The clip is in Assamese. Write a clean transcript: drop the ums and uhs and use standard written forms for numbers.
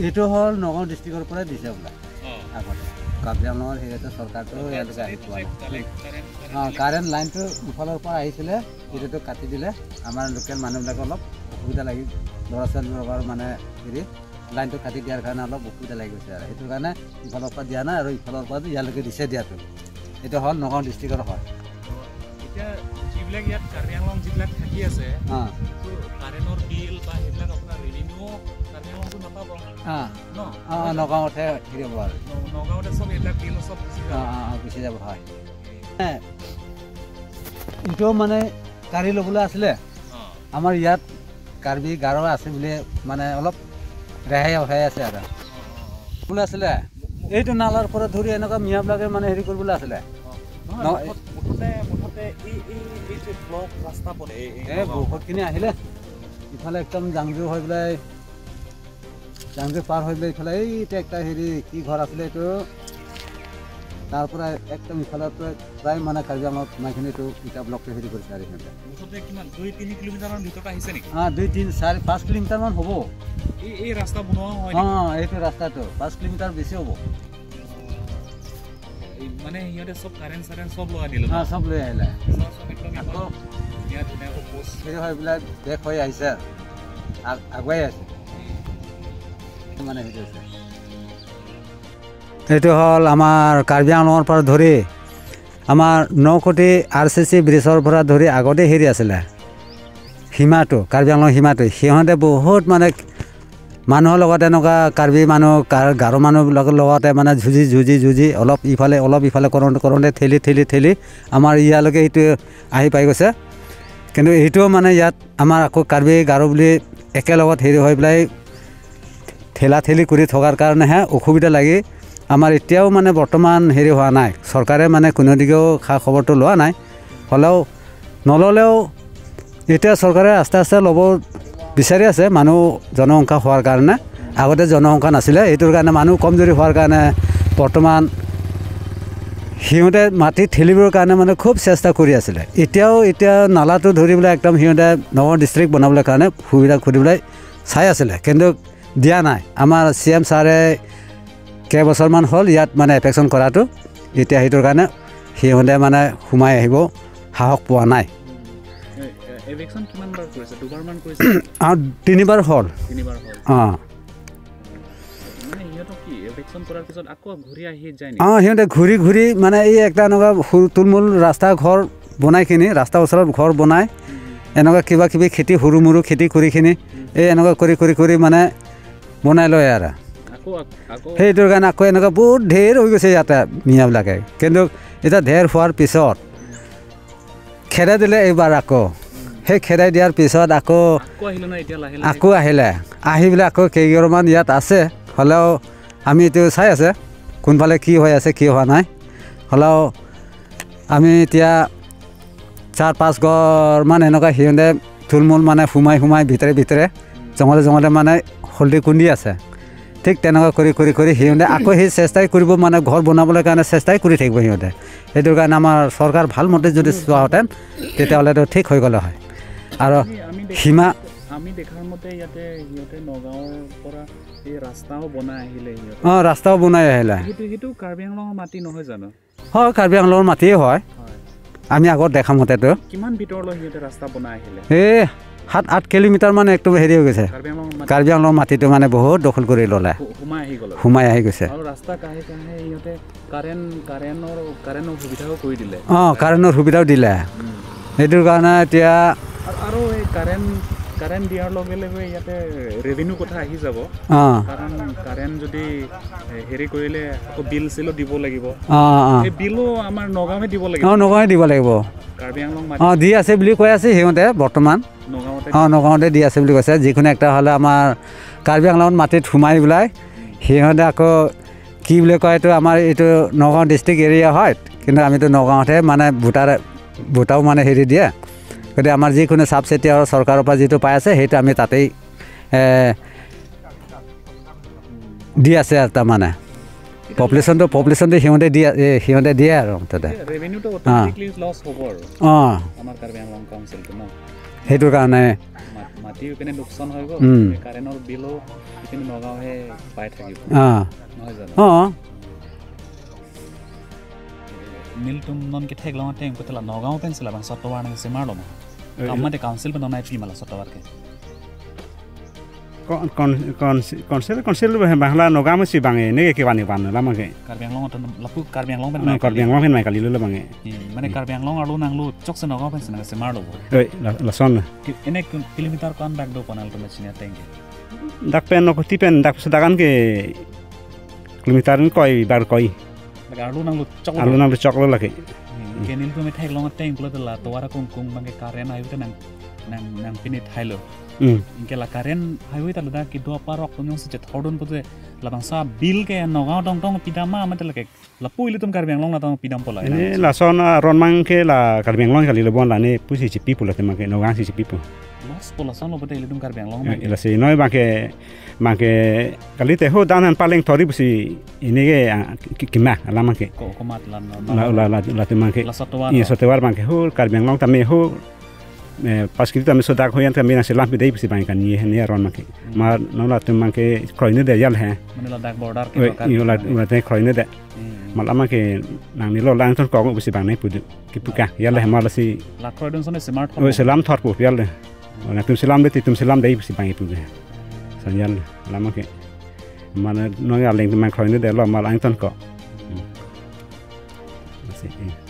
এইটো হ'ল নগাঁও ডিষ্ট্ৰিক্টৰ পৰা দিছে বোলে আগতে কাৰ্বি আংলঙৰ হেৰিটো চৰকাৰটো ইয়ালৈকে আহি পোৱা নাই কাৰেণ্ট লাইনটো ইফালৰ পৰা আহিছিলে এইটোতো কাটি দিলে আমাৰ লোকেল মানুহবিলাকৰ অলপ অসুবিধা লাগি ল'ৰা ছোৱালীবোৰৰ মানে হেৰি লাইনটো কাটি দিয়াৰ কাৰণে অলপ অসুবিধা লাগি গৈছে আৰু সেইটো কাৰণে ইফালৰ পৰা দিয়া নাই আৰু ইফালৰ পৰা ইয়ালৈকে দিছে দিয়াটো এইটো হ'ল নগাঁও ডিষ্ট্ৰিক্টৰ হয় এতিয়া যিবিলাক ইয়াত কাৰ্বি আংলং যিবিলাক থাকি আছে কাৰেণ্টৰ বিল বা সেইবিলাক আপোনাৰ ৰেভিনিউ কাৰ্বি আংলংটো নাপাব নগাঁৱতে হেৰি হ'ব আৰু নগাঁৱতে চব এইবিলাক বিল চব গুচি যাব হয় এইটো মানে কাঢ়ি ল'বলৈ আছিলে আমাৰ ইয়াত কাৰ্বি গাৰো আছে বুলি মানে অলপ ৰেহাই হৈ আছে আৰু বোলে আছিলে এইটো নালাৰ পৰা ধৰি এনেকুৱা মিয়াবিলাকে মানে হেৰি কৰিবলৈ আছিলে বহুতখিনি আহিলে ইফালে একদম জাংজুৰ হৈ পেলাই জাংজুৰ পাৰ হৈ পেলাই ইফালে এইটো একটা হেৰি কি ঘৰ আছিলে এইটো তাৰ পৰা একদম ইফালৰ পৰা প্ৰায় মানে কাৰ্বি আংলঙত সোমাইখিনিটো ইটা ব্লকটো হেৰি কৰিছে আৰু সিহঁতে 2-3 কিলোমিটাৰমান ভিতৰত আহিছে নেকি 2-3-4-5 কিলোমিটাৰমান হ'ব এই ৰাস্তা বনোৱা হয় এইটো ৰাস্তাটো 5 কিলোমিটাৰ বেছি হ'ব মানে সিহঁতে চব কাৰেণ্ট চাৰেণ্ট চব লগাই দিলে চব লৈ আহিলে আকৌ হেৰি হৈ পেলাই বেক হৈ আহিছে আগুৱাই আছে মানে হেৰি হৈছে এইটো হ'ল আমাৰ কাৰ্বি আংলঙৰ পৰা ধৰি আমাৰ 9 কোটি RCC ব্ৰিজৰ পৰা ধৰি আগতে হেৰি আছিলে সীমাটো কাৰ্বি আংলং সীমাটো সিহঁতে বহুত মানে মানুহৰ লগত এনেকুৱা কাৰ্বি মানুহ গাৰো মানুহবিলাকৰ লগতে মানে যুঁজি অলপ ইফালে কৰোঁতে ঠেলি আমাৰ ইয়ালৈকে এইটো আহি পাই গৈছে কিন্তু এইটোও মানে ইয়াত আমাৰ আকৌ কাৰ্বি গাৰো বুলি একেলগত হেৰি হৈ পেলাই ঠেলি কৰি থকাৰ কাৰণেহে অসুবিধা লাগি আমাৰ এতিয়াও মানে বৰ্তমান হেৰি হোৱা নাই চৰকাৰে মানে কোনো দিকেও খা খবৰটো লোৱা নাই হ'লেও নল'লেও এতিয়া চৰকাৰে আস্তে ল'ব বিচাৰি আছে মানুহ জনসংখ্যা হোৱাৰ কাৰণে আগতে জনসংখ্যা নাছিলে এইটোৰ কাৰণে মানুহ কমজোৰি হোৱাৰ কাৰণে বৰ্তমান সিহঁতে মাটি ঠেলিবৰ কাৰণে মানে খুব চেষ্টা কৰি আছিলে এতিয়া নালাটো ধৰিবলৈ একদম সিহঁতে নগাঁও ডিষ্ট্ৰিক্ট বনাবলৈ কাৰণে সুবিধা কৰিবলৈ চাই আছিলে কিন্তু দিয়া নাই আমাৰ CM ছাৰে কেইবছৰমান হ'ল ইয়াত মানে এফেকশ্যন কৰাটো এতিয়া সেইটোৰ কাৰণে সিহঁতে মানে সোমাই আহিব সাহস পোৱা নাই এভেকশ্যন কিমান বাৰ কৰিছে দুবাৰমান কৰিছে 3বাৰ হ'ল মানে ইহঁতক কি এভেকশ্যন কৰাৰ পিছত আকৌ ঘূৰি আহি যায় নি সিহঁতে ঘূৰি মানে এই একটা এনেকুৱা তুলমূল ৰাস্তা ঘৰ বনাইখিনি ৰাস্তাৰ ওচৰত ঘৰ বনাই এনেকুৱা কিবা খেতি সৰু মৰু খেতি কৰিখিনি এই এনেকুৱা কৰি মানে বনাই লয় আৰু সেইটোৰ কাৰণে আকৌ এনেকুৱা বহুত ঢেৰ হৈ গৈছে ইয়াতে মিয়াবিলাকে কিন্তু এতিয়া ঢেৰ হোৱাৰ পিছত খেদাই দিলে এইবাৰ আকৌ সেই খেদাই দিয়াৰ পিছত আকৌ আহিলে আহি পেলাই আকৌ কেইঘৰমান ইয়াত আছে হ'লেও আমি এইটো চাই আছে কোনফালে কি হৈ আছে কি হোৱা নাই হ'লেও আমি এতিয়া 4-5 ঘৰমান এনেকুৱা সিহঁতে থুলমূল মানে সোমাই ভিতৰে জঙলে মানে হলদি কুন্দি আছে ঠিক তেনেকুৱা কৰি সিহঁতে আকৌ সেই চেষ্টাই কৰিব মানে ঘৰ বনাবলৈ কাৰণে চেষ্টাই কৰি থাকিব সিহঁতে সেইটোৰ কাৰণে আমাৰ চৰকাৰ ভালমতে যদি চোৱাহেঁতেন তেতিয়াহ'লেতো ঠিক হৈ গ'লে হয় আৰু সীমা আমি দেখাৰ মতে ইয়াতে সিহঁতে নগাঁৱৰ পৰা এই ৰাস্তাও বনাই আহিলে ৰাস্তাও বনাই আহিলে সেইটো কাৰ্বি আংলঙৰ মাটি নহয় জানো হয় কাৰ্বি আংলঙৰ মাটিয়ে হয় আমি আগত দেখা মতেতো কিমান ভিতৰলৈ সিহঁতে ৰাস্তা বনাই আহিলে 7-8 কিলোমিটাৰমান একদম হেৰি হৈ গৈছে কাৰ্বি আংলঙৰ মাটিটো মানে বহুত দখল কৰি ল'লে সোমাই আহি গৈছে ৰাস্তা কাষে সিহঁতে কাৰেণ্টৰ সুবিধাও কৰি দিলে কাৰেণ্টৰ সুবিধাও দিলে সেইটোৰ কাৰণে এতিয়া আৰু এই কাৰেণ্ট দিয়াৰ লগে ইয়াতে ৰেভিনিউ কথা আহি যাব কাৰণ কাৰেণ্ট যদি হেৰি কৰিলে আকৌ বিল চিলো দিব লাগিব এই বিলো আমাৰ নগাঁৱে দিব লাগিব কাৰ্বি আংলং দি আছে বুলি কৈ আছে সিহঁতে বৰ্তমান নগাঁৱতে দি আছে বুলি কৈছে যিকোনো একটা হ'লে আমাৰ কাৰ্বি আংলঙত মাটিত সোমাই পেলাই সিহঁতে আকৌ কি বুলি কয় এইটো আমাৰ এইটো নগাঁও ডিষ্ট্ৰিক্ট এৰিয়া হয় কিন্তু আমিতো নগাঁৱতহে মানে ভোটাও মানে হেৰি দিয়ে গতিকে আমাৰ যিকোনো ছাবচিডি আৰু চৰকাৰৰ পৰা যিটো পাই আছে সেইটো আমি তাতেই দি আছে আৰু তাৰমানে পপুলেশ্যনটো সিহঁতে দিয়ে আৰু মুঠতে সেইটোৰ কাৰণে মাটিও ইপিনে লোকচান হৈ গ'ল কাৰেণ্টৰ বিলো ইপিনে নগাঁওহে পাই থাকিব নহয় জানো মিলটুম নন কে ঠেক লঙা টেং পতলা নগাঁও পেনছিলা বাং সত্তবার নং সিমার লম কামাতে কাউন্সিল বনাই পিমালা সত্তবার কে কনসেল বাংলা নগাঁও মসি বাঙে নে কে বানি বান লামাকে কারবিয়াংলং তো লাপু কারবিয়াংলং পেন কারবিয়াংলং পেন মাই কালি ললে বাঙে মানে কারবিয়াংলং আলু নাংলু চকসে নগাঁও পেনছিনা সিমার লব ওই লাসন এনে কিলোমিটার কান ডাক দো পানাল তো মেচিনা টেঙ্গে ডাক পেন নকতি পেন ডাক সদাগান কে কিলোমিটার কয় বার কয় alu nang lu coklo lagi kenil tu methai long teng pulo la tawara kung bangke karen ayu te nang pinit hailo inke la karen ayu ta luda ki do parok nyong se thodon pute la bangsa bil ke nogao dong dong pidama amate la ke la puili tum karbeng long na tong pidam pola ini la son ron mang ke la karbeng long kali lebon la ne pusi ci pipu la te mang ke nogang si pipu los pola son lo pute ilum karbeng long la si noi bangke kali te ho danan paling thori busi ini ke kima ala mang ke ko mat la te mang ke iya sotewar mang ke ho karbeng long tame ho pas kita tame sodak ho yan tame na selam be dei busi bang kan ni ron mang ke ma no la te mang ke kroine de yal he mane la dak border ke la te kroine de mal ama ke nang ni lo lang ton ko busi bang nei pudu ki puka yal he ma la si la kroidon son smart o selam thor pu yal le na tum selam dei busi bang pudu sanjal lama ke mana no ya leng mang kroine de lo mal ang ton ko masih